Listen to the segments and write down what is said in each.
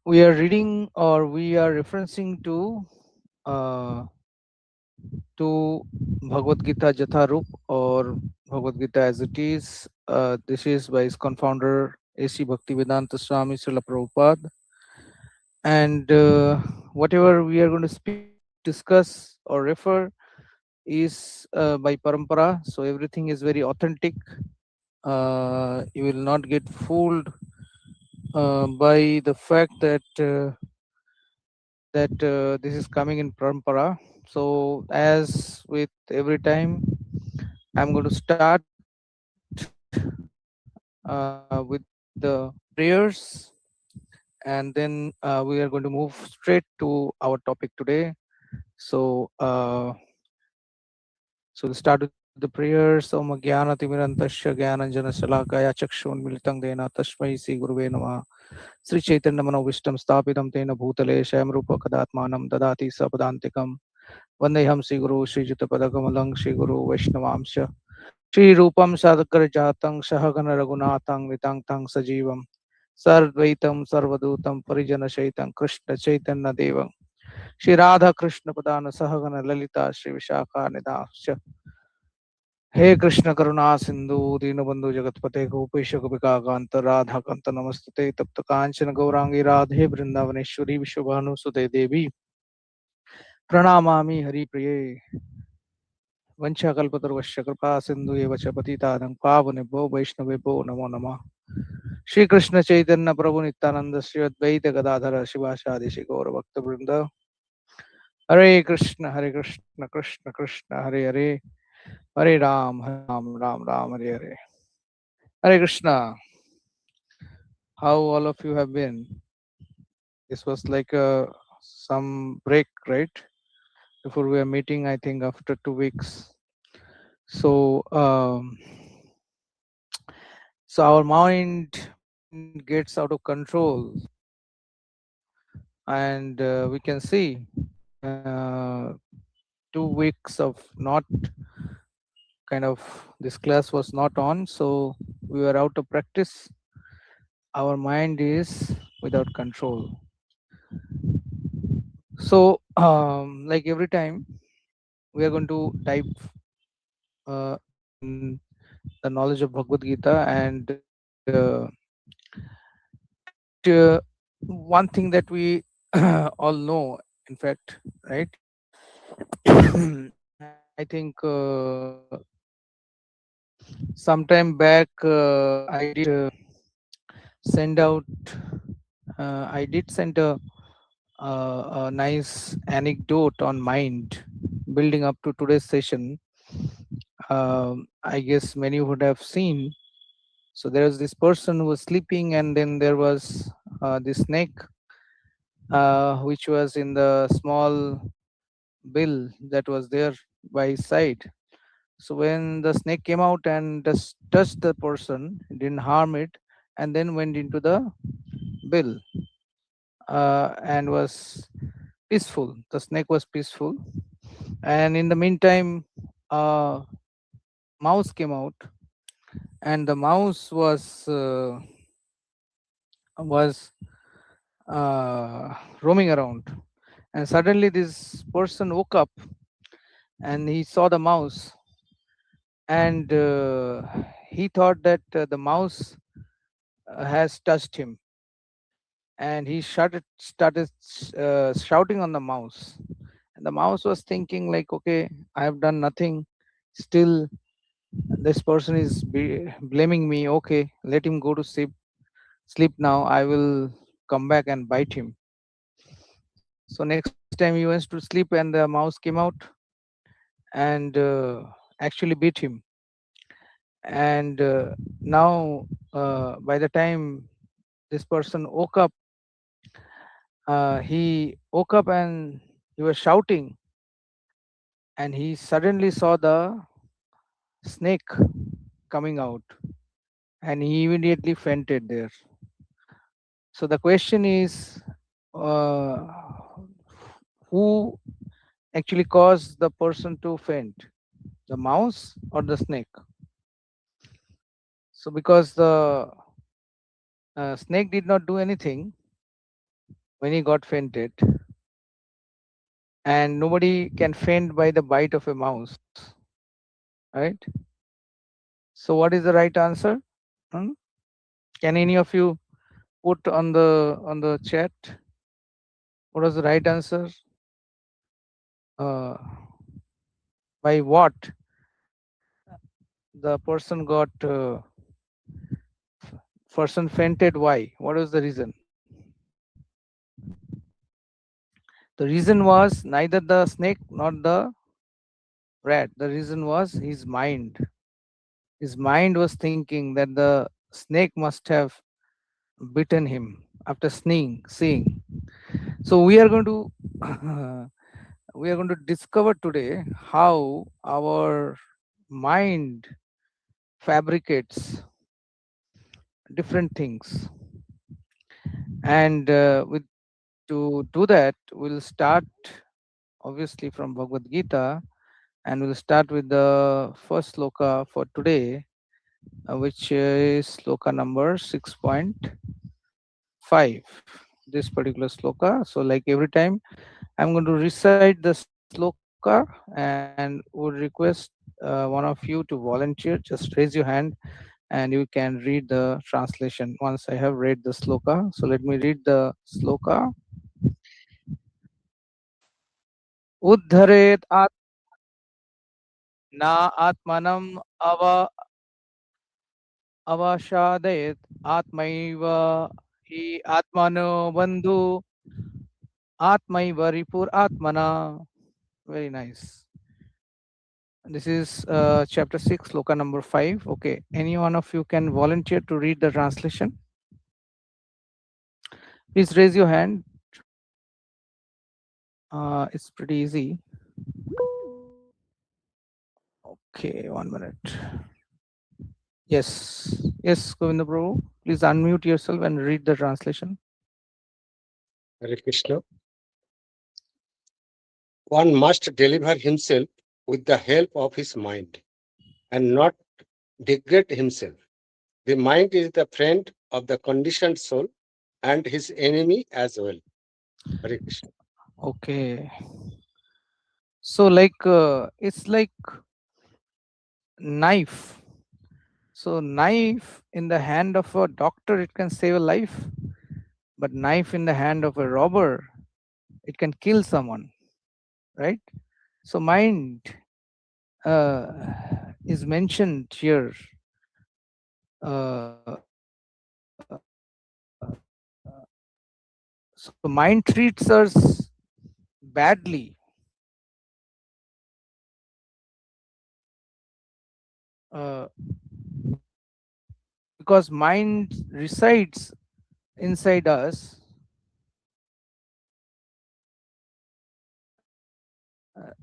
We are reading or we are referencing uh, to Bhagavad Gita Jatharup or Bhagavad Gita as it is. This is by its confounder A.C. Bhaktivedanta Swami Srila Prabhupada. And whatever we are going to speak, discuss, or refer is by Parampara. So everything is very authentic. You will not get fooled by the fact that this is coming in Parampara. So as with every time, I'm going to start with the prayers, and then we are going to move straight to our topic today. So so we'll start with the prayers. Om Jnana Timirantasya Jnananjana Salakaya Chakshun Militang Dena Tashmai Sri Guruve Namah. Sri Chaitanya Manobishtam Sthapitam Tena Bhutale Shayam Rupa Kadatmanam Dadati Sapadantikam Vandeham Sri Guru Sri Jutapadakamalaং Sri Guru Vaishnavamsya Sri Rupam Sadakar Jatang Sahagana Raghunatang Vitangtang Sajivam Sarvaitam Sarvadutam Parijana Shaitam Krishna Chaitanya Devam Shri Radha Krishna Padana Sahagana Lalita Shri Vishakha Nidasya हे कृष्ण करुणा सिंधु दीनबंधु जगतपते गोपेश गोपिकांत राधा कांत नमस्तुते तप्त कांचन गौरांगी राधे वृंदावनेश्वरी विश्वभानुसुते देवी प्रणमामि हरिप्रिये वंशाकल्पतरुश्च कृपा सिंधु एव च पतितानां पावनेभ्यो वैष्णवेभ्यो नमो नमः श्री कृष्ण चैतन्य प्रभु नित्यानंद श्री अद्वैत गदाधर शिवासादि श्री गौर भक्तवृंद हरे Krishna Krishna Krishna Hare Hare Hare Ram Ram Ram Hare Hare Hare Krishna. How all of you have been? This was like some break, right? Before we are meeting, I think after 2 weeks. So, so our mind gets out of control, and we can see 2 weeks of not kind of this class was not on, so we were out of practice. Our mind is without control. So, like every time, we are going to dive in the knowledge of Bhagavad Gita, and one thing that we all know, in fact, right? I think sometime back I did send out. I did send a nice anecdote on mind, building up to today's session. I guess many would have seen. So there was this person who was sleeping, and then there was this snake, which was in the small bill that was there by his side. So when the snake came out and just touched the person, it didn't harm it, and then went into the bill and was peaceful. The snake was peaceful, and in the meantime, mouse came out, and the mouse was roaming around, and suddenly this person woke up and he saw the mouse, and he thought that the mouse has touched him, and he started shouting on the mouse, and the mouse was thinking like, okay, I have done nothing, still this person is blaming me. Okay, let him go to sleep now, I will come back and bite him. So next time he went to sleep, and the mouse came out and actually beat him. And now, by the time this person woke up, he woke up and he was shouting, and he suddenly saw the snake coming out, and he immediately fainted there. So the question is, uh, who actually caused the person to faint, the mouse or the snake? So because the snake did not do anything, when he got fainted, and nobody can faint by the bite of a mouse, right? So what is the right answer? Hmm? Can any of you put on the chat what was the right answer? Uh, by what the person got person fainted? Why? What was the reason? The reason was neither the snake nor the rat. The reason was his mind. His mind was thinking that the snake must have bitten him after seeing. So we are going to we are going to discover today how our mind fabricates different things, and with to do that we'll start obviously from Bhagavad Gita, and we'll start with the first sloka for today, which is sloka number 6.5, this particular sloka. So like every time I'm going to recite the sloka and would request one of you to volunteer. Just raise your hand and you can read the translation once I have read the sloka. So let me read the sloka. Uddharet na atmanam avashadayet atmaiva hi atmano bandhu atmaiva ripur atmana. Very nice. This is chapter 6, sloka number 5. Okay, any one of you can volunteer to read the translation? Please raise your hand. It's pretty easy. Okay, 1 minute. Yes, Govinda Prabhu. Please unmute yourself and read the translation. Hare Krishna. One must deliver himself with the help of his mind and not degrade himself. The mind is the friend of the conditioned soul and his enemy as well. Hare Krishna. Okay. So like it's like knife. So knife in the hand of a doctor, it can save a life, but knife in the hand of a robber, it can kill someone, right? So mind is mentioned here. Uh, so mind treats us badly, uh, because mind resides inside us.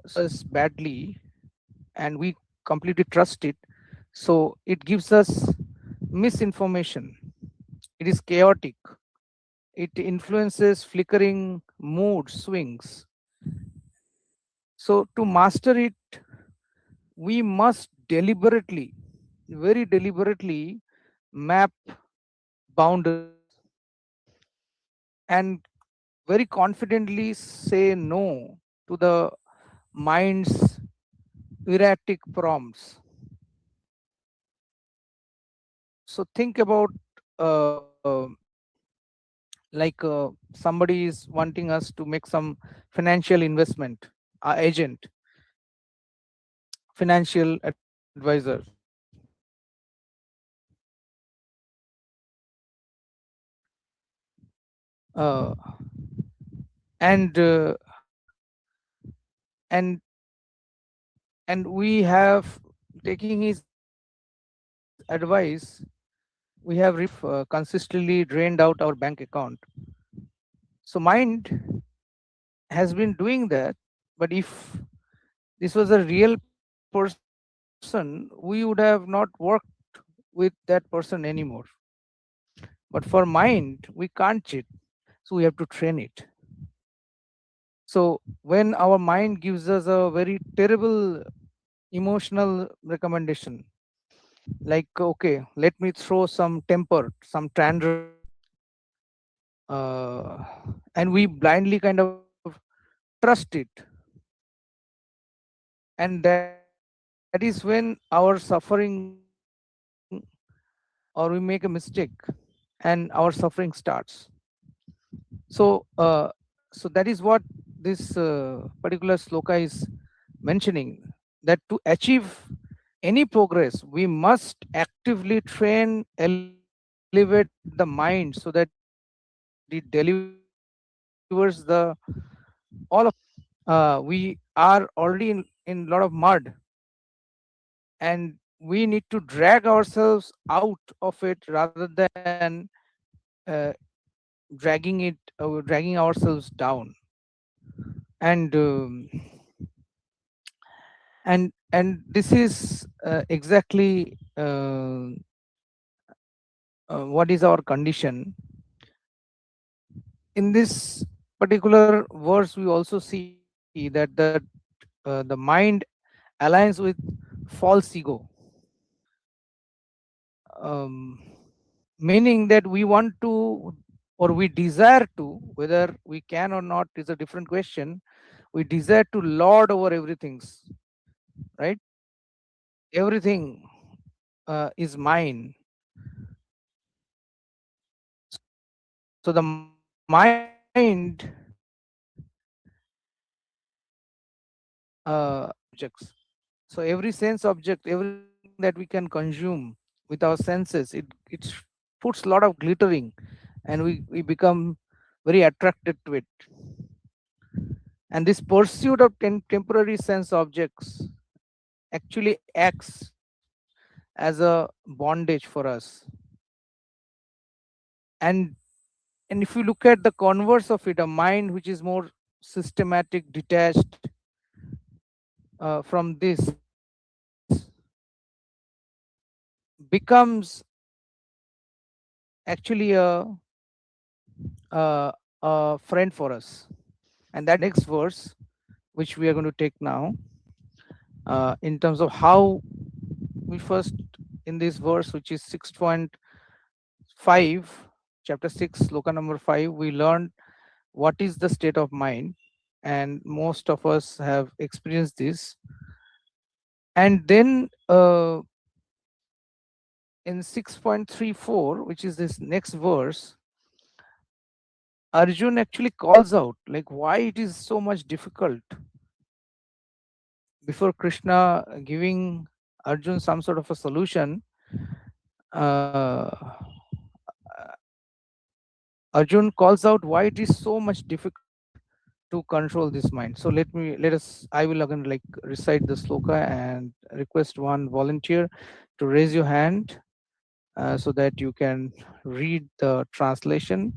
So us badly, and we completely trust it. So it gives us misinformation. It is chaotic. It influences flickering mood swings. So to master it, we must deliberately, very deliberately map boundaries and very confidently say no to the mind's erratic prompts. So think about uh, like somebody is wanting us to make some financial investment, agent, financial advisor, uh, and and and we have taking his advice, we have consistently drained out our bank account. So mind has been doing that, but if this was a real person, we would have not worked with that person anymore. But for mind, we can't cheat, so we have to train it. So when our mind gives us a very terrible emotional recommendation, like okay, let me throw some temper, some tantrum, uh, and we blindly kind of trust it, and that is when our suffering, or we make a mistake and our suffering starts. So that is what this particular sloka is mentioning, that to achieve any progress we must actively train, elevate the mind so that it delivers the all of it. We are already in lot of mud, and we need to drag ourselves out of it rather than uh, dragging ourselves down. And um, and and this is exactly what is our condition. In this particular verse we also see that the mind aligns with false ego, um, meaning that we want to, or we desire to, whether we can or not is a different question. We desire to lord over everything, right? Everything is mine. So the mind objects. So every sense object, everything that we can consume with our senses, it puts a lot of glittering, and we become very attracted to it. And this pursuit of temporary sense objects actually acts as a bondage for us. And and if you look at the converse of it, a mind which is more systematic, detached from this, becomes actually a friend for us. And that is the next verse which we are going to take now, in terms of how we first, in this verse which is 6.5, chapter 6, sloka number 5, we learned what is the state of mind, and most of us have experienced this. And then in 6.34, which is this next verse, Arjun actually calls out like why it is so much difficult. Before Krishna giving Arjun some sort of a solution, uh, Arjun calls out why it is so much difficult to control this mind. So let us. I will again like recite the sloka and request one volunteer to raise your hand so that you can read the translation.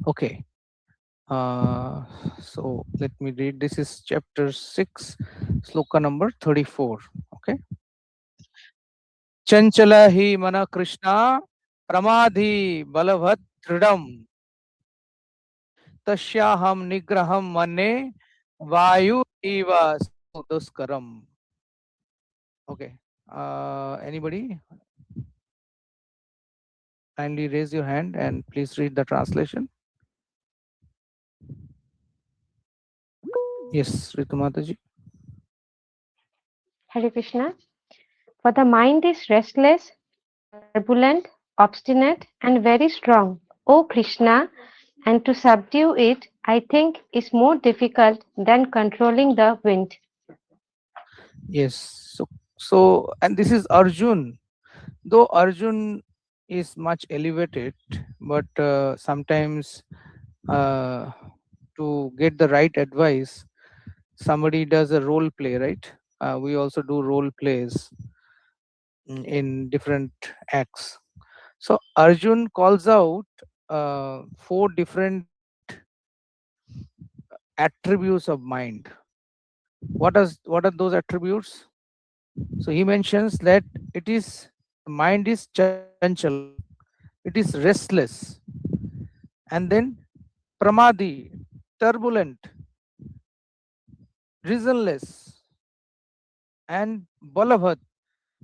Okay. Uh, so let me read. This is chapter 6, sloka number 34. Okay. चंचल ही मन कृष्णा प्रमाधी बलवत् दृढ़म तस्याहम निग्रहम मन्ये वायु इव दुष्करम. Okay. Anybody kindly raise your hand and please read the translation. Yes, Ritumataji. Hare Krishna. For the mind is restless, turbulent, obstinate, and very strong. O Krishna, and to subdue it, I think, is more difficult than controlling the wind. Yes. So and this is Arjun. Though Arjun is much elevated, but sometimes uh, to get the right advice, somebody does a role play, right? We also do role plays in different acts. So Arjun calls out four different attributes of mind. What are those attributes? So he mentions that it is mind is chanchal, it is restless, and then pramadi, turbulent, reasonless, and balavat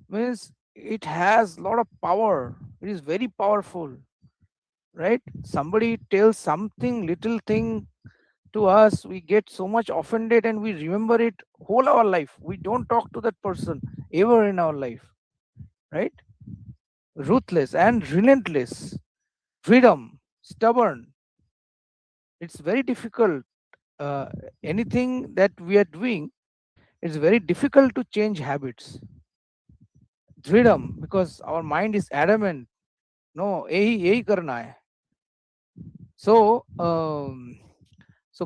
means it has a lot of power. It is very powerful. right? Somebody tells something, little thing to us, we get so much offended and we remember it whole our life. We don't talk to that person ever in our life, right? Ruthless and relentless, freedom, stubborn. It's very difficult. Anything that we are doing, it's very difficult to change habits. Freedom, because our mind is adamant. No, यही करना है. So,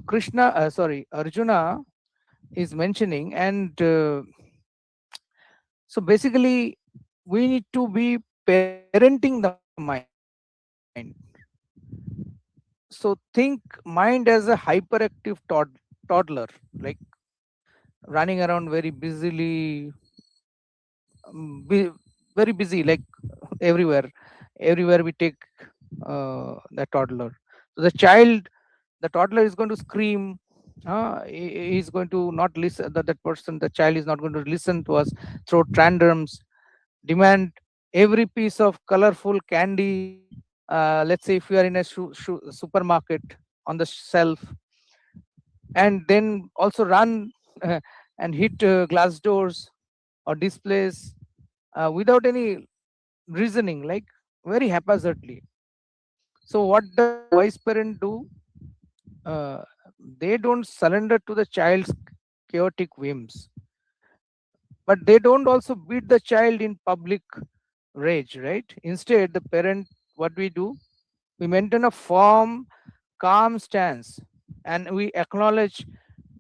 Krishna, sorry, Arjuna is mentioning, and so basically, we need to be parenting the mind. So think mind as a hyperactive toddler, like running around very busily, very busy, like everywhere. Everywhere we take the toddler. So the toddler is going to scream. He's going to not listen. That person, the child, is not going to listen to us. Throw tantrums, demand every piece of colorful candy. Let's say if you are in a supermarket, on the shelf, and then also run and hit glass doors or displays without any reasoning, like very haphazardly. So what does a wise parent do? uh, they don't surrender to the child's chaotic whims, but they don't also beat the child in public rage, right? Instead, the parent, what we do, we maintain a firm, calm stance, and we acknowledge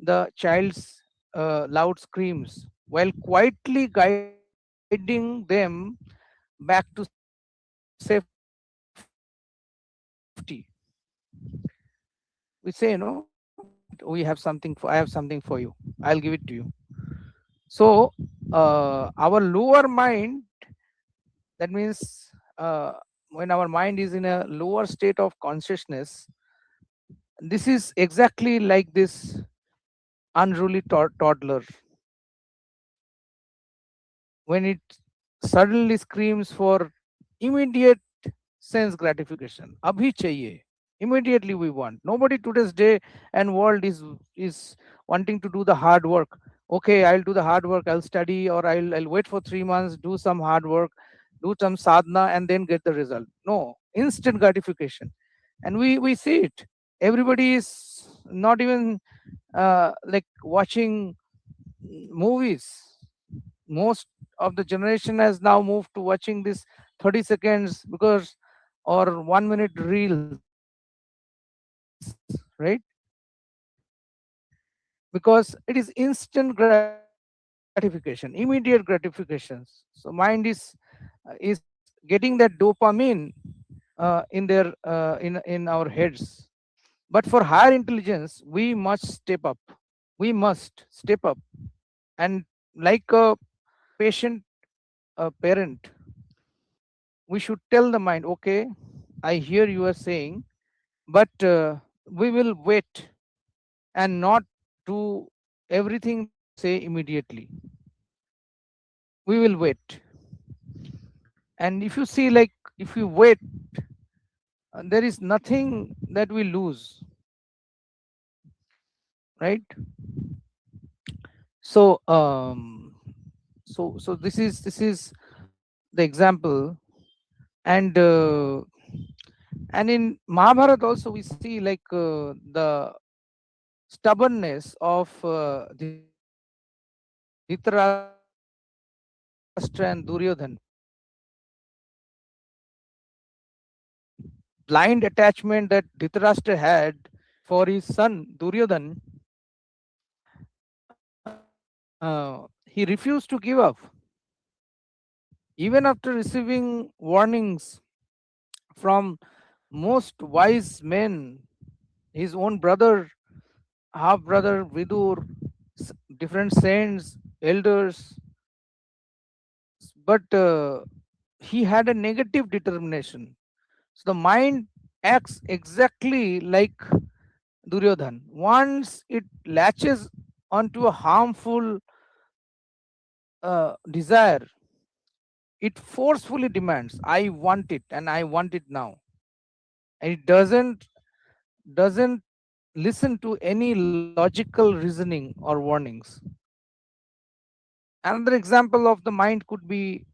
the child's loud screams while quietly guiding them back to safety. We say, no, we have something for, I have something for you. I'll give it to you. So, our lower mind, that means when our mind is in a lower state of consciousness, this is exactly like this unruly toddler when it suddenly screams for immediate sense gratification. Abhi chahiye. Immediately we want. Nobody today's day and world is wanting to do the hard work. Okay, I'll do the hard work. I'll study, or I'll wait for 3 months, do some hard work, do some sadhana, and then get the result. No, instant gratification, and we see it. Everybody is not even like watching movies. Most of the generation has now moved to watching this 30 seconds because, or 1 minute reels, right? Because it is instant gratification, immediate gratifications. So mind is getting that dopamine in their in our heads. But for higher intelligence, we must step up. We must step up, and like a patient parent, we should tell the mind, okay, I hear you are saying, but we will wait and not do everything that you say immediately. We will wait. And if you see, like, if you wait, there is nothing that we lose, right? So this is the example. And in Mahabharata also we see, like, the stubbornness of Dhritarashtra and Duryodhan, blind attachment that Dhritarashtra had for his son Duryodhan. He refused to give up even after receiving warnings from most wise men, his own brother, half brother Vidur, different saints, elders. But he had a negative determination. So the mind acts exactly like Duryodhan. Once it latches onto a harmful desire, it forcefully demands, I want it and I want it now. and it doesn't listen to any logical reasoning or warnings. Another example of the mind could be,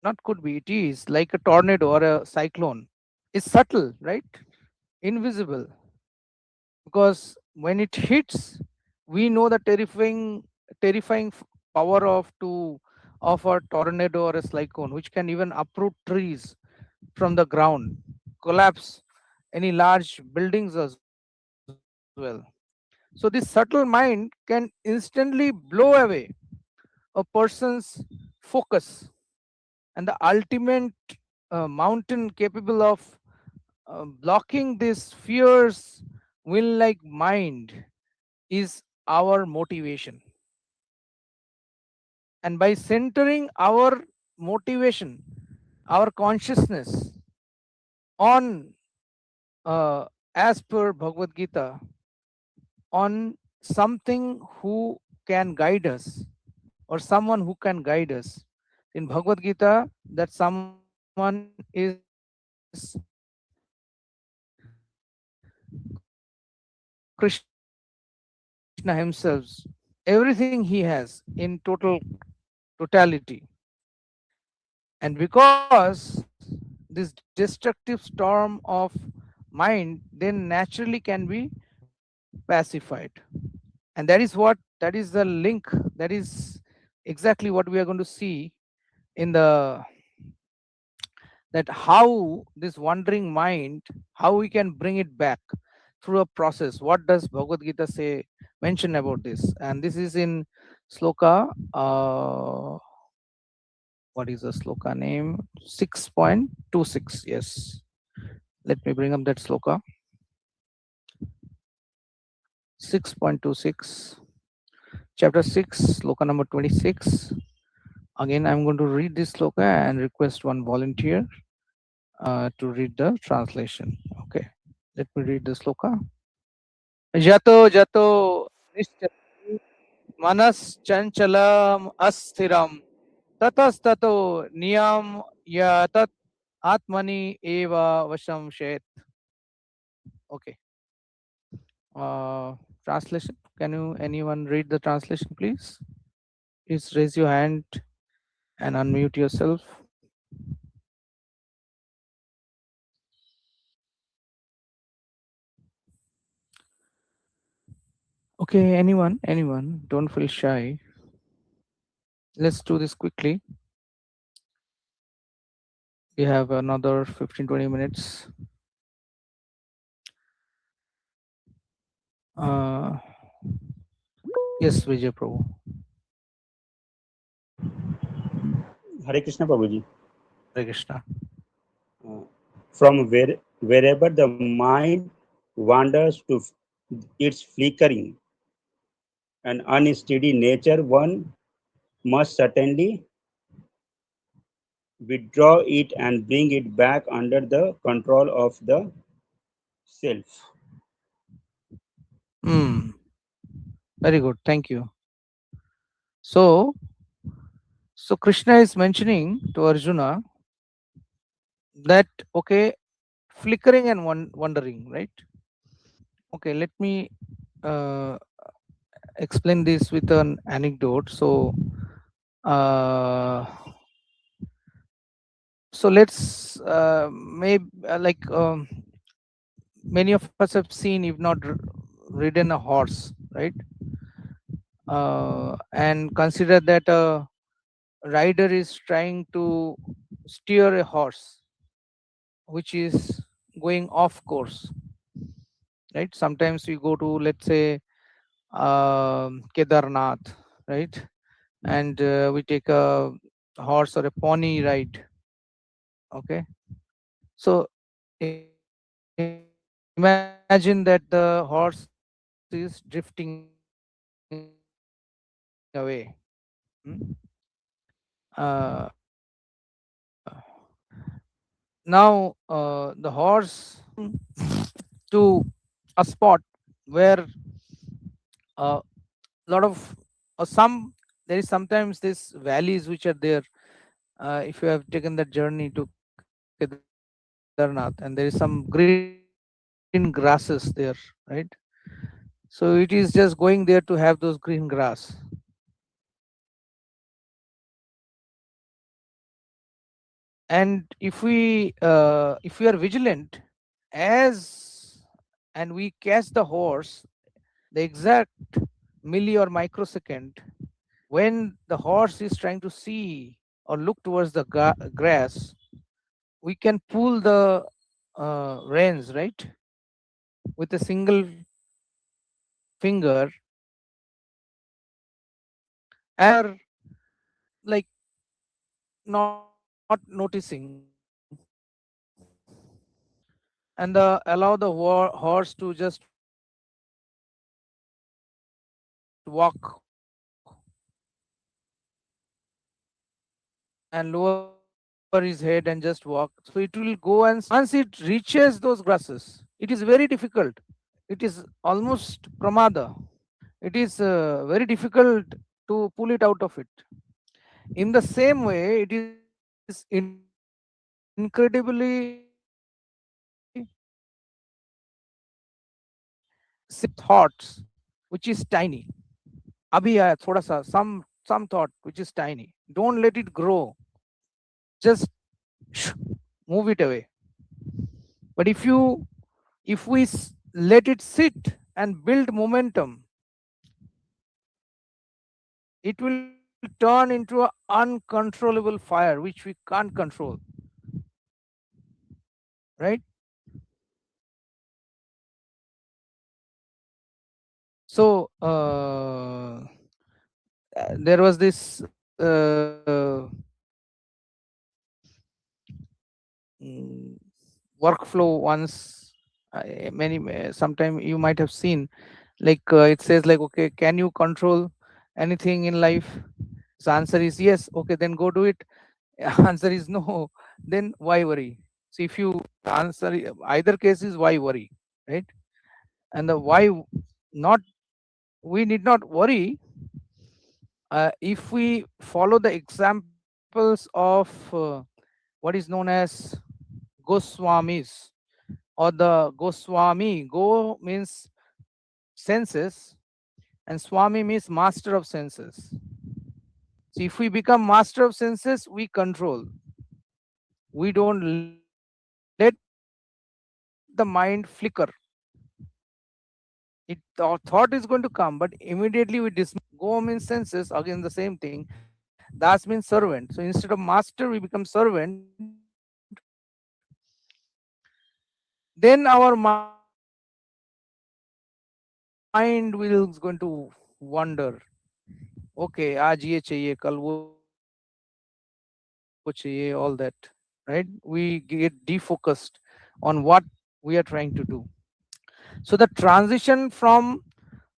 not could be, it is like a tornado or a cyclone. It's subtle, right? Invisible, because when it hits, we know the terrifying power of a tornado or a cyclone, which can even uproot trees from the ground, collapse any large buildings as well. So this subtle mind can instantly blow away a person's focus, and the ultimate mountain capable of blocking this fierce will like mind is our motivation. And by centering our motivation, our consciousness on, as per Bhagavad Gita, on something who can guide us, or someone who can guide us. In Bhagavad Gita, that someone is Krishna himself. Everything he has in totality. And because this destructive storm of mind then naturally can be pacified. And that is the link, that is exactly what we are going to see in the, that how this wandering mind, how we can bring it back through a process. What does Bhagavad Gita say, mention about this? And this is in sloka, what is the sloka name? 6.26. Yes, let me bring up that sloka. 6.26, chapter 6, sloka number 26. Again, I'm going to read this sloka and request one volunteer to read the translation. Okay, let me read the sloka. Jato jato nishchati manas chanchalam asthiram tatastato niyam yatat atmani eva vasham shet. Okay. Translation. Can you anyone read the translation, please? Please raise your hand and unmute yourself. Okay, anyone, don't feel shy. Let's do this quickly. We have another 15-20 minutes. Uh, yes, Vijay Prabhu. Hare Krishna Prabhuji. Hare Krishna. From wherever the mind wanders to its flickering and unsteady nature, one must certainly withdraw it and bring it back under the control of the self. Very good. Thank you. So Krishna is mentioning to Arjuna that, okay, flickering and wandering, right? Okay, let me uh, explain this with an anecdote. So uh, let's maybe many of us have seen, if not ridden a horse, right? And consider that a rider is trying to steer a horse which is going off course, right? Sometimes we go to, let's say, Kedarnath, right? And we take a horse or a pony ride. Okay, so imagine that the horse is drifting away. Now the horse to a spot where a lot of some there is sometimes this valleys which are there. If you have taken that journey to Kedarnath, and there is some green grasses there, right? So it is just going there to have those green grass. And if we are vigilant, as and we catch the horse the exact milli or microsecond when the horse is trying to see or look towards the grass, we can pull the reins, right, with a single finger, and like not noticing, and allow the horse to just walk and lower his head and just walk. So it will go, and once it reaches those grasses, it is very difficult. It is almost pramada. It is very difficult to pull it out of it. In the same way, it is incredibly simple thoughts, which is tiny. Abhi aaya thoda sa, some thought which is tiny. Don't let it grow. Just move it away. But if we let it sit and build momentum, it will turn into an uncontrollable fire which we can't control, right? So there was this mm, workflow once, many sometime you might have seen, like it says like, okay, can you control anything in life? So answer is yes. Okay, then go do it. Answer is no. Then why worry? So if you answer either case is why worry, right? And the why not, we need not worry if we follow the examples of what is known as Goswamis or the Goswami. Go means senses, and Swami means master of senses. So if we become master of senses, we control. We don't let the mind flicker. The thought is going to come, but immediately we dismiss. Go means senses, again the same thing. Das means servant. So instead of master, we become servant. Then our mind will is going to wander. Okay, आज ये चाहिए, कल वो चाहिए, all that, right? We get defocused on what we are trying to do. So the transition from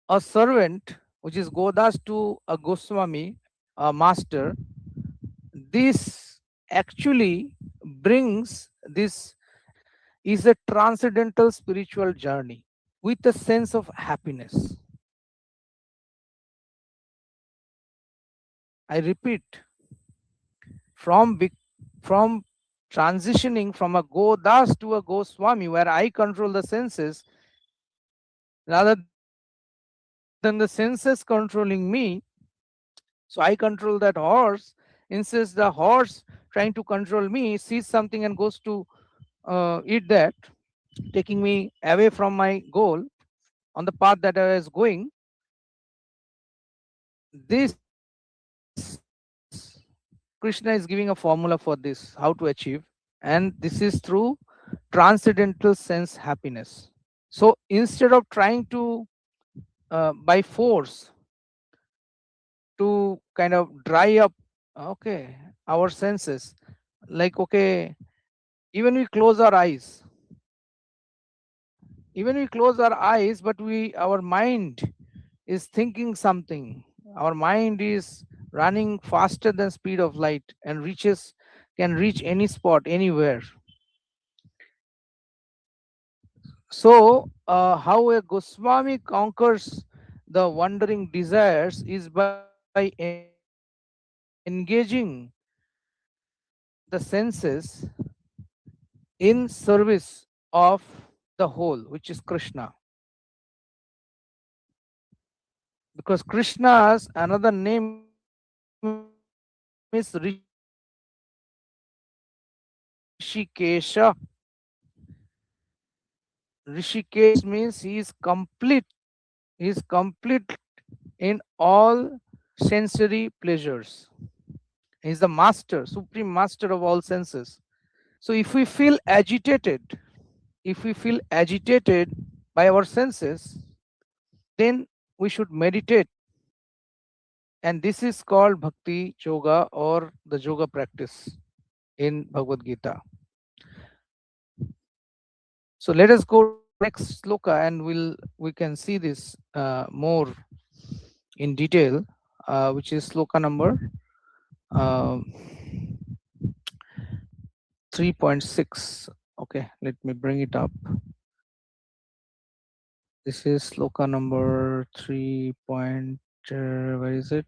a servant, which is Godas, to a Goswami, a master, this actually brings this is a transcendental spiritual journey with a sense of happiness. I repeat, from from transitioning from a Godas to a Goswami, where I control the senses rather than the senses controlling me. So I control that horse. Instead, the horse trying to control me sees something and goes to eat that, taking me away from my goal on the path that I was going. This Krishna is giving a formula for this, how to achieve, and this is through transcendental sense happiness. So instead of trying to by force to kind of dry up, okay, our senses, like, okay, even we close our eyes, but we our mind is thinking something. Our mind is running faster than speed of light and can reach any spot anywhere. So how a Goswami conquers the wandering desires is by engaging the senses in service of the whole, which is Krishna. Because Krishna's another name is Rishikesha. Rishikesh means he is complete. He is complete in all sensory pleasures. He is the master, supreme master of all senses. So if we feel agitated, by our senses, then we should meditate. And this is called bhakti yoga, or the yoga practice in Bhagavad Gita. So let us go to the next sloka, and we can see this more in detail, which is sloka number 3.6. Okay, let me bring it up. This is sloka number 3. Where is it?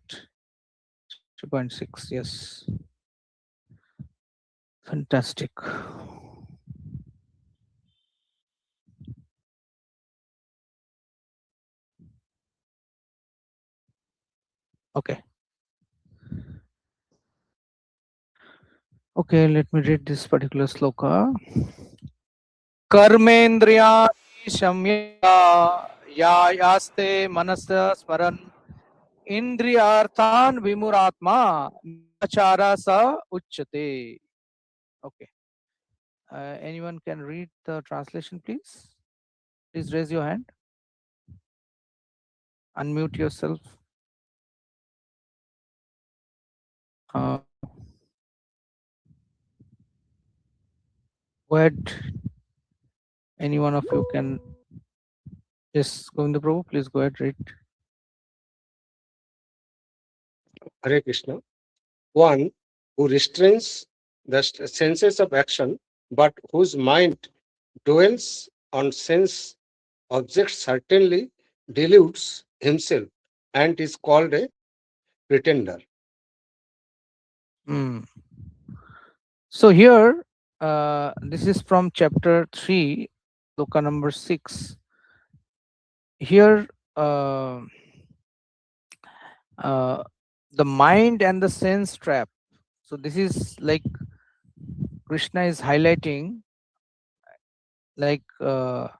3.6. Yes. Fantastic. Okay. Okay, let me read this particular sloka. Karmendriya shamya ya yaste manasa smaran indriyarthan vimuratma achara sa uchyate. Okay. Anyone can read the translation, please? Please raise your hand. Unmute yourself. Uh, go ahead. Any one of you can. Yes, Govinda Prabhu, please go ahead, read. Hare Krishna. One who restrains the senses of action, but whose mind dwells on sense objects certainly deludes himself and is called a pretender. Hmm. So here, this is from chapter 3, sloka number 6. Here, the mind and the sense trap. So this is like Krishna is highlighting, like that,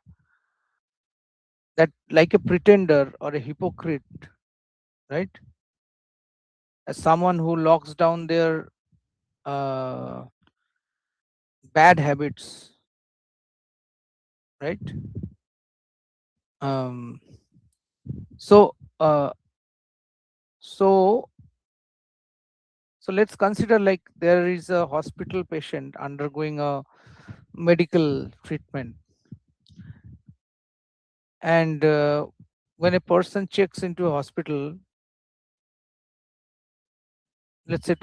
like a pretender or a hypocrite, right? As someone who locks down their bad habits, right? Um, so uh, so so let's consider, like, there is a hospital patient undergoing a medical treatment, and when a person checks into a hospital, let's say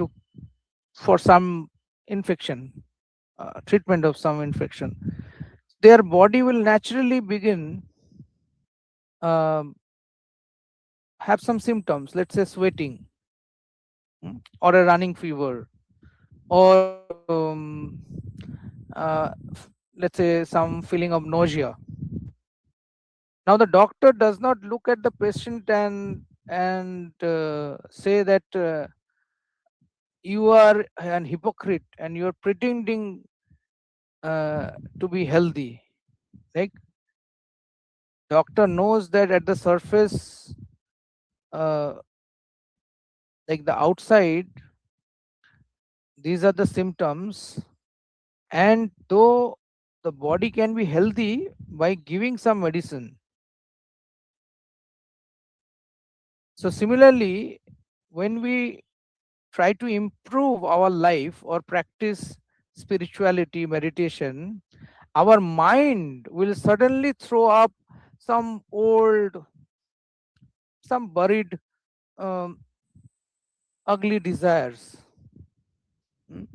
for some infection, treatment of some infection, their body will naturally begin um, have some symptoms, let's say sweating, or a running fever, or let's say some feeling of nausea. Now the doctor does not look at the patient and say that you are an hypocrite and you are pretending to be healthy. Like, doctor knows that at the surface, uh, like the outside, these are the symptoms, and though the body can be healthy by giving some medicine. So similarly, when we try to improve our life or practice spirituality, meditation, our mind will suddenly throw up some old, some buried, um, ugly desires. Mm.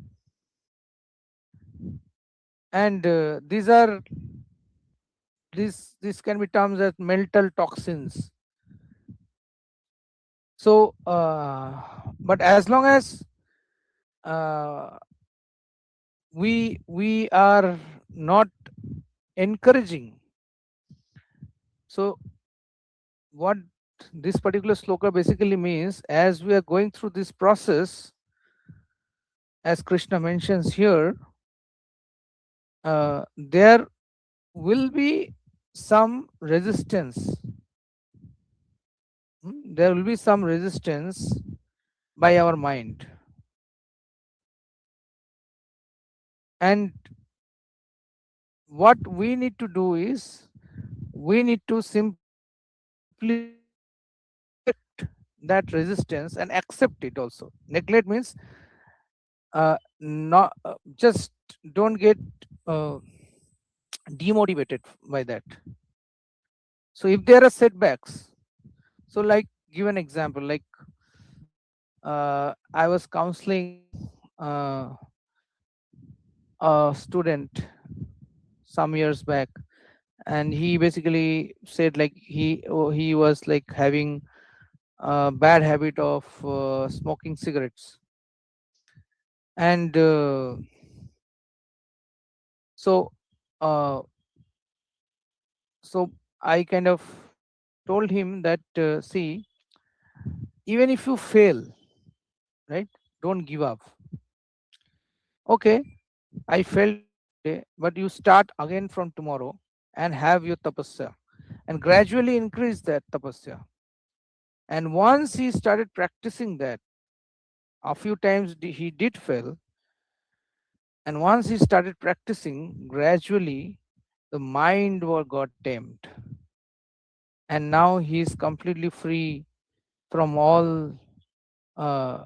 And these can be termed as mental toxins. So but as long as uh, we are not encouraging. So what this particular sloka basically means, as we are going through this process, as Krishna mentions here, there will be some resistance. There will be some resistance by our mind, and what we need to do is we need to simply neglect that resistance and accept it also. Neglect means not just don't get uh, demotivated by that. So if there are setbacks, so like give an example, like I was counseling uh, a student some years back, and he basically said like he was like having a bad habit of smoking cigarettes, and so uh, so I kind of told him that see, even if you fail, right, don't give up. Okay, I failed today, but you start again from tomorrow and have your tapasya and gradually increase that tapasya. And once he started practicing that, a few times he did fail, and once he started practicing, gradually the mind got tamed, and now he is completely free from all uh,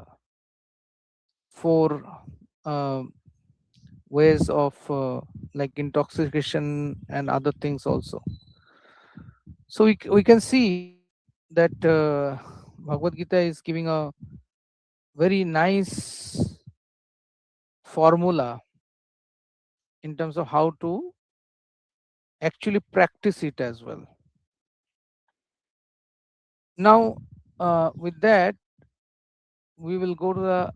four uh, ways of like intoxication and other things also. So we can see that Bhagavad Gita is giving a very nice formula in terms of how to actually practice it as well. Now, with that, we will go to the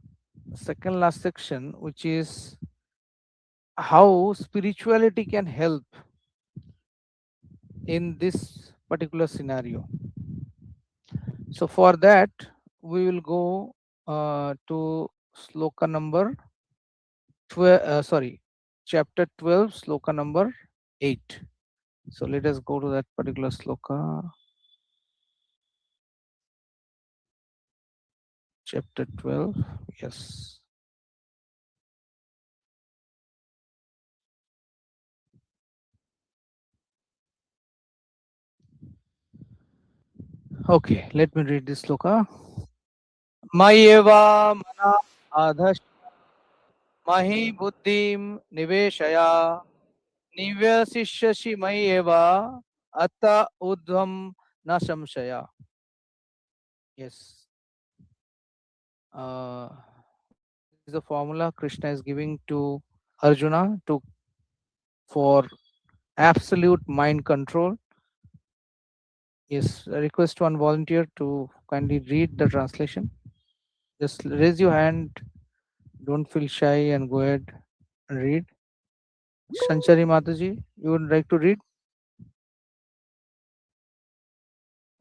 second last section, which is how spirituality can help in this particular scenario. So, for that, we will go to sloka number 12, sorry, chapter 12, sloka number 8. So, let us go to that particular sloka, chapter 12. Yes. Okay, let me read this sloka. Mayeva mana adhash mahi buddhim niveshaya nivyasishashi mayeva atta udhvam na samshaya. Yes. This is the formula Krishna is giving to Arjuna to for absolute mind control. Yes, I request one volunteer to kindly read the translation. Just raise your hand. Don't feel shy and go ahead and read. Shanchari Mataji, you would like to read?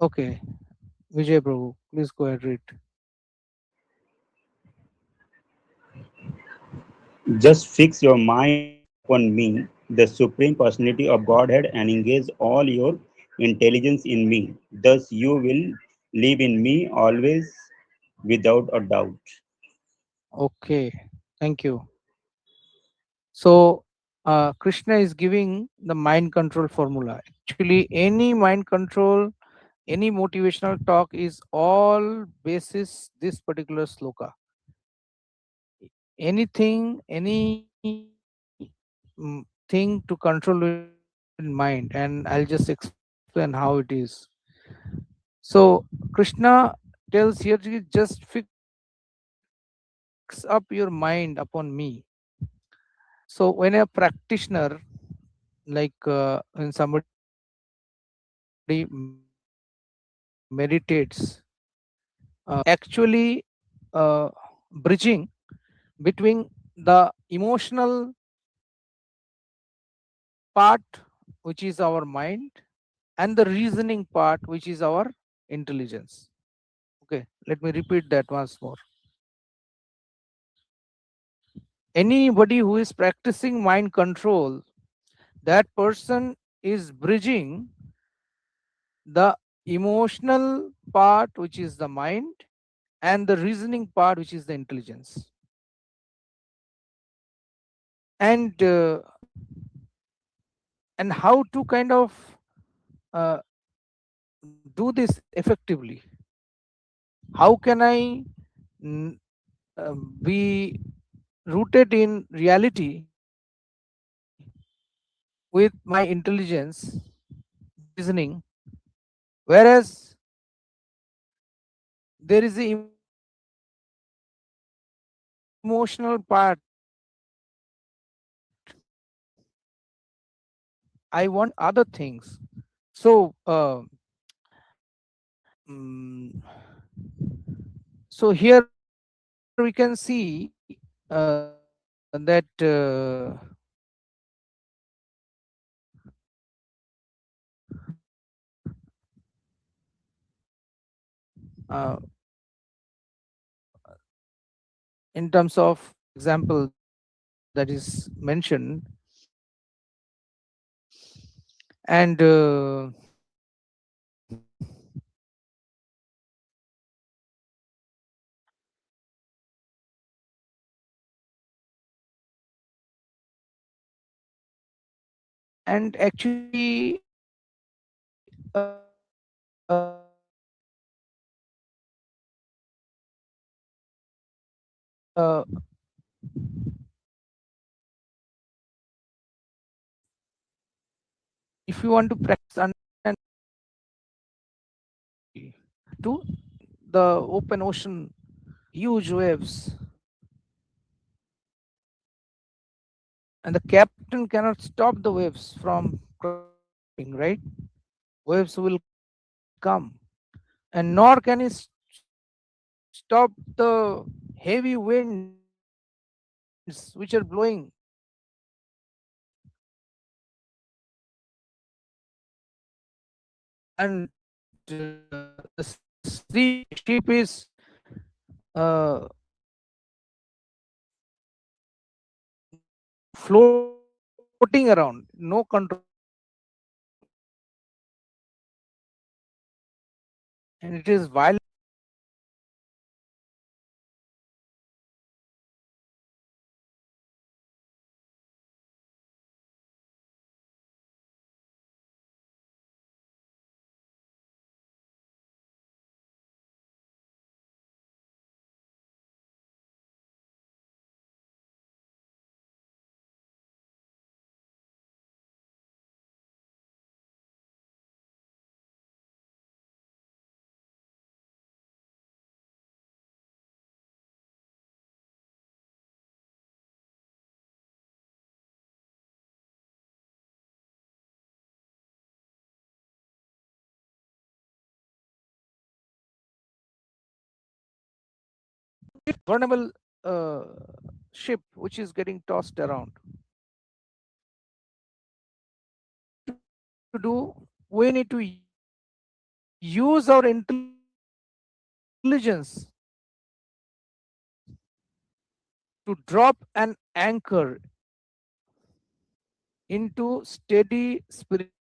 Okay. Vijay Prabhu, please go ahead read. Just fix your mind upon me, the Supreme Personality of Godhead, and engage all your intelligence in me. Thus you will live in me always without a doubt. Okay. Thank you. So Krishna is giving the mind control formula. Actually, any mind control, any motivational talk is all basis this particular sloka. Anything, any thing to control in mind, and I'll just explain how it is. So Krishna tells here to just fix up your mind upon me. So when a practitioner, like when somebody meditates, he is actually bridging between the emotional part, which is our mind, and the reasoning part, which is our intelligence. Okay, let me repeat that once more. Anybody who is practicing mind control, that person is bridging the emotional part, which is the mind, and the reasoning part, which is the intelligence. And how to kind of uh, do this effectively? How can I mm, be rooted in reality with my intelligence, reasoning, whereas there is the emotional part, I want other things. So so here we can see that uh, in terms of example that is mentioned, and actually if you want to practice understand to the open ocean, huge waves, and the captain cannot stop the waves from crossing, right? Waves will come, and nor can he stop the heavy winds which are blowing, and the ship is uh, floating around, no control, and it is violent. Vulnerable ship which is getting tossed around. So what we need to do, we need to use our intelligence to drop an anchor into steady spiritual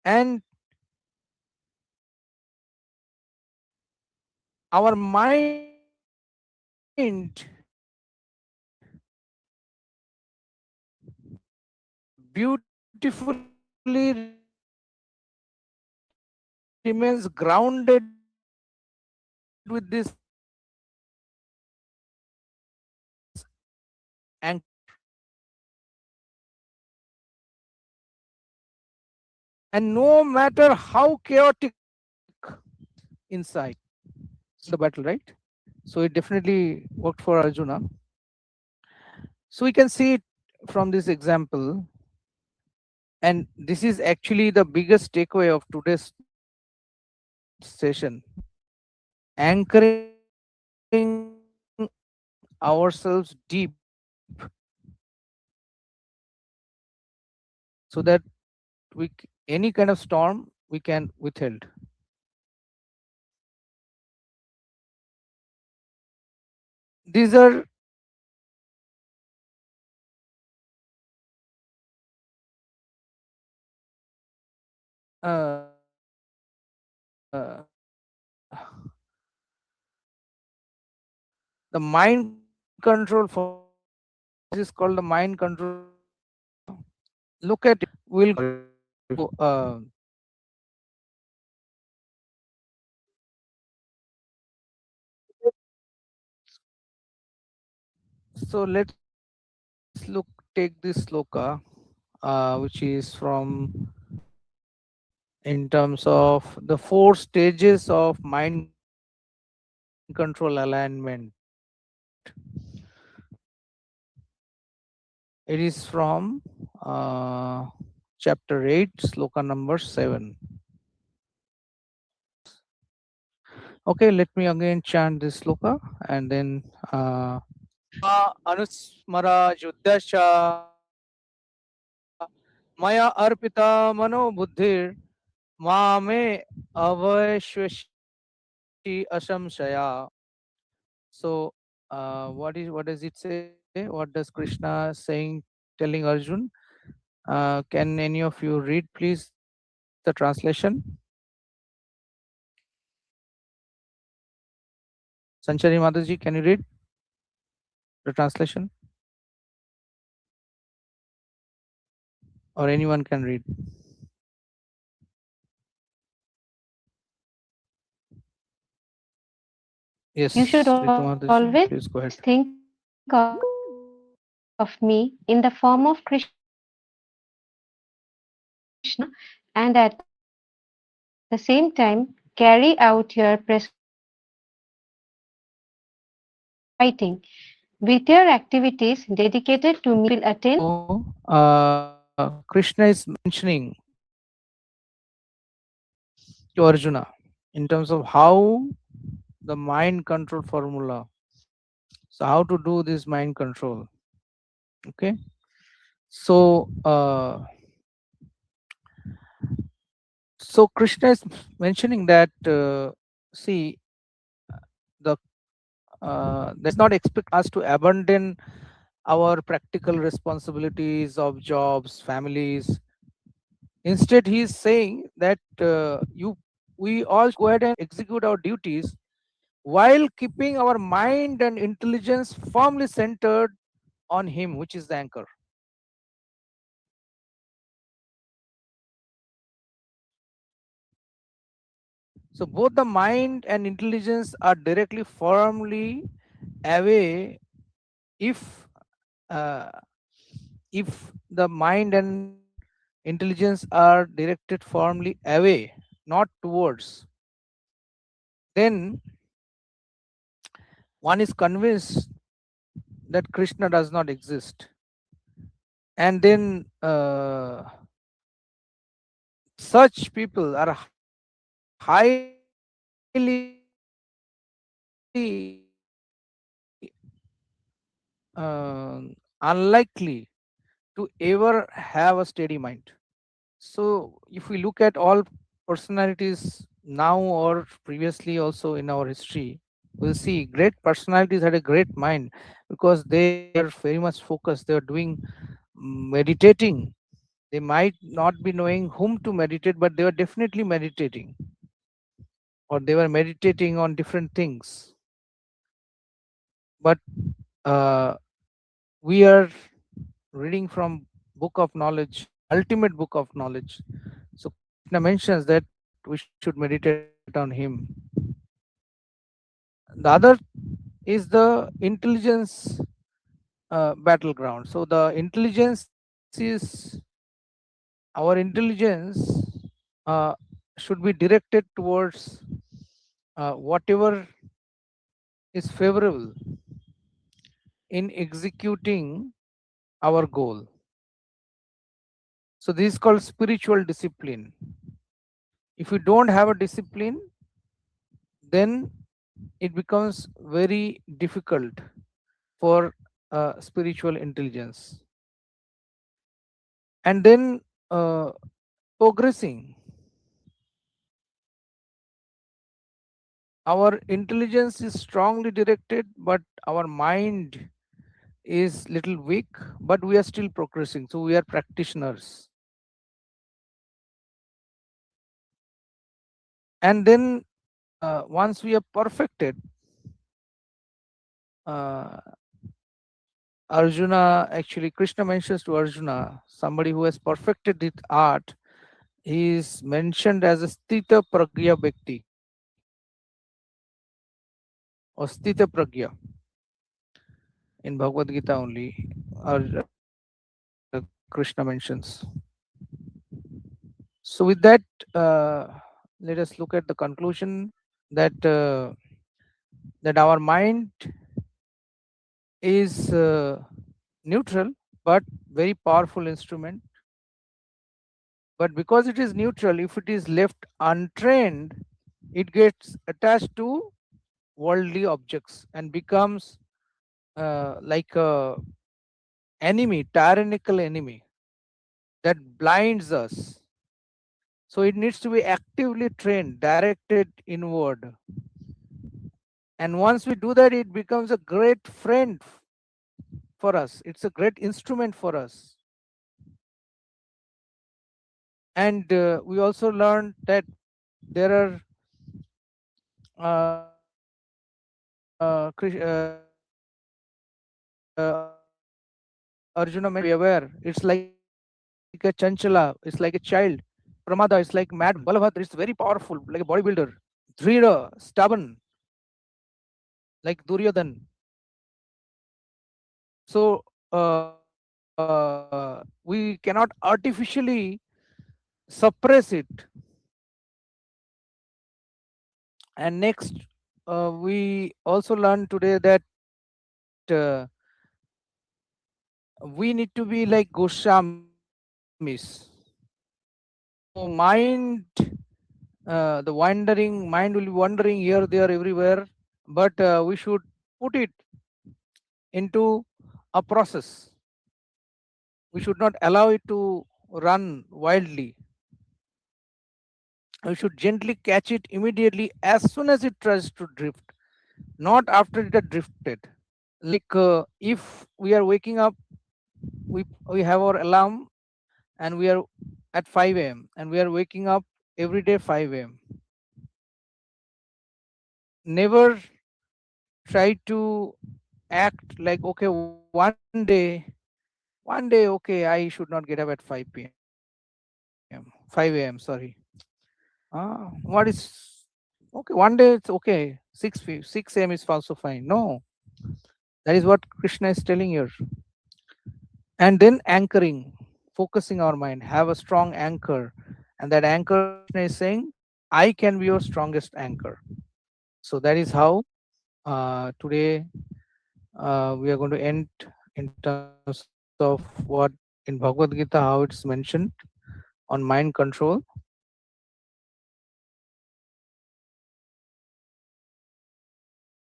and our mind beautifully remains grounded with this anchor, and no matter how chaotic inside the battle, right? So it definitely worked for Arjuna. So we can see it from this example, and this is actually the biggest takeaway of today's session, anchoring ourselves deep, so that any kind of storm we can withhold. These are the mind control formula. This is called the mind control formula. Look at it. We'll so let's take this sloka, which is from in terms of the four stages of mind control alignment. It is from chapter 8, sloka number 7. Okay, let me again chant this sloka and then anusmara yuddhascha maya arpita mano buddhir mame avashwashi ashamshaya. So what does it say? What does Krishna saying, telling Arjun? Can any of you read please the translation? Sanchari Mataji, can you read the translation? Or anyone can read? You should Yes, Ritu always Mataji, please go think ahead. of me in the form of Krishna, and at the same time carry out your prescribed duties while keeping our mind and intelligence firmly centered on Him, which is the anchor. So, with your activities dedicated to me, will attain. So Krishna is mentioning to Arjuna in terms of how the mind control formula. So how to do this mind control? Okay. So so Krishna is mentioning that see the there is not expect us to abandon our practical responsibilities of jobs, families. Instead, he is saying that we all should go ahead and execute our duties while keeping our mind and intelligence firmly centered on Him, which is the anchor. So both the mind and intelligence are directly firmly away if uh, if the mind and intelligence are directed firmly away, not towards, then one is convinced that Krishna does not exist. And then such people are highly unlikely to ever have a steady mind. So, if we look at all personalities now or previously also in our history, we'll see great personalities had a great mind because they were very much focused. They were doing meditating. They might not be knowing whom to meditate, but they were definitely meditating, or they were meditating on different things. But uh, we are reading from book of knowledge, ultimate book of knowledge. So Krishna mentions that we should meditate on him. The other is the intelligence battleground. So the intelligence is our intelligence uh, should be directed towards whatever is favorable in executing our goal. So this is called spiritual discipline. If you don't have a discipline, then it becomes very difficult for spiritual intelligence. And then progressing, our intelligence is strongly directed, but our mind is little weak, but we are still progressing, so we are practitioners. And then once we are perfected, uh, Arjuna, actually Krishna mentions to Arjuna, somebody who has perfected it art, he is mentioned as a Sthita Pragya Bhakti or Sthita Pragya in Bhagavad Gita only, or Krishna mentions. So with that, uh, let us look at the conclusion that that our mind is neutral but very powerful instrument. But because it is neutral, if it is left untrained, it gets attached to worldly objects and becomes like a enemy, tyrannical enemy that blinds us. So it needs to be actively trained, directed inward. And once we do that, it becomes a great friend for us. It's a great instrument for us. And we also learned that there are Arjuna mentioned be aware. It's like a chanchala, it's like a child. Pramada is like mad. Balabhadra is very powerful, like a bodybuilder. Dhrida, stubborn, like Duryodhan. So we cannot artificially suppress it. And next, we also learned today that we need to be like Goswamis. So mind, the wandering mind will be wandering here, there, everywhere, but we should put it into a process. We should not allow it to run wildly. We should gently catch it immediately as soon as it tries to drift, not after it had drifted. Like if we are waking up, we have our alarm and we are at 5 a.m. and we are waking up every day 5 a.m. Never try to act like, okay, one day, okay, I should not get up at 5 p.m. 5 a.m. Sorry. What is okay? One day it's okay. 6 a.m. is also fine. No, that is what Krishna is telling here. And then anchoring, focusing our mind, have a strong anchor, and that anchor Krishna is saying, I can be your strongest anchor. So that is how today we are going to end in terms of what in Bhagavad Gita, how it's mentioned on mind control.